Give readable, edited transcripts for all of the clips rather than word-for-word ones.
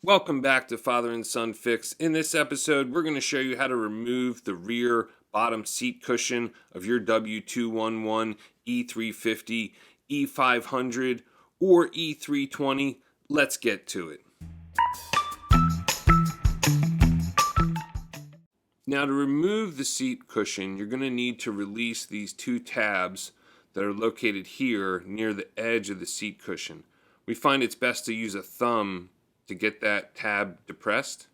Welcome back to Father and Son Fix. In this episode, we're going to show you how to remove the rear bottom seat cushion of your W211 E350 E500 or E320. Let's get to it. Now, to remove the seat cushion, you're going to need to release these two tabs that are located here near the edge of the seat cushion. We find it's best to use a thumb to get that tab depressed.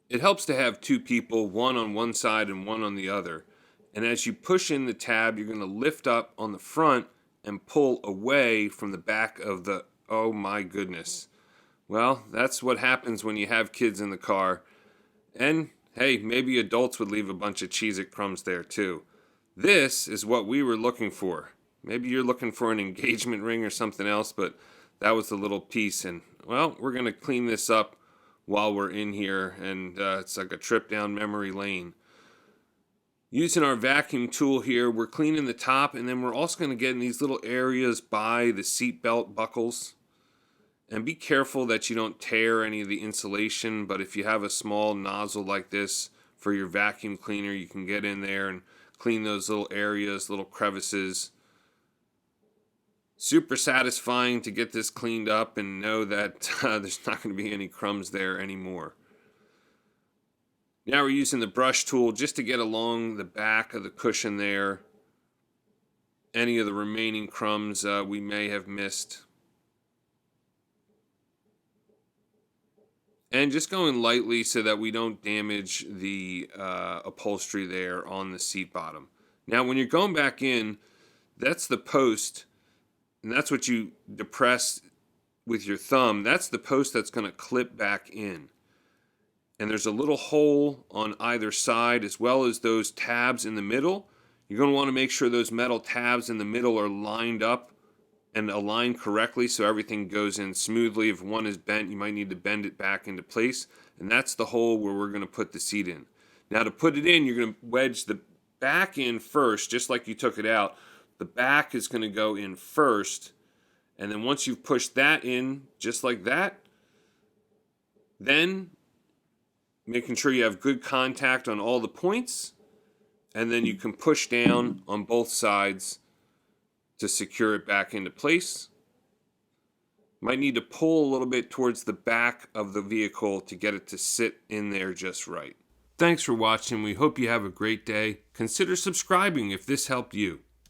It helps to have two people, one on one side and one on the other. And as you push in the tab, you're going to lift up on the front and pull away from the back of the, oh my goodness. Well, that's what happens when you have kids in the car. And hey, maybe adults would leave a bunch of Cheez-It crumbs there too. This is what we were looking for. Maybe you're looking for an engagement ring or something else, but that was the little piece. And well, we're going to clean this up while we're in here, and it's like a trip down memory lane. Using our vacuum tool here, we're cleaning the top, and then we're also going to get in these little areas by the seat belt buckles. And be careful that you don't tear any of the insulation, but if you have a small nozzle like this for your vacuum cleaner, you can get in there and clean those little areas, little crevices. Super satisfying to get this cleaned up and know that there's not going to be any crumbs there anymore. Now we're using the brush tool just to get along the back of the cushion there. Any of the remaining crumbs we may have missed. And just going lightly so that we don't damage the upholstery there on the seat bottom. Now when you're going back in, that's the post. And that's what you depress with your thumb. That's the post that's going to clip back in. And there's a little hole on either side as well as those tabs in the middle. You're going to want to make sure those metal tabs in the middle are lined up and aligned correctly so everything goes in smoothly. If one is bent, you might need to bend it back into place. And that's the hole where we're going to put the seat in. Now to put it in, you're going to wedge the back in first, just like you took it out. The back is going to go in first, and then once you've pushed that in, just like that, then making sure you have good contact on all the points, and then you can push down on both sides to secure it back into place. Might need to pull a little bit towards the back of the vehicle to get it to sit in there just right. Thanks for watching. We hope you have a great day. Consider subscribing if this helped you.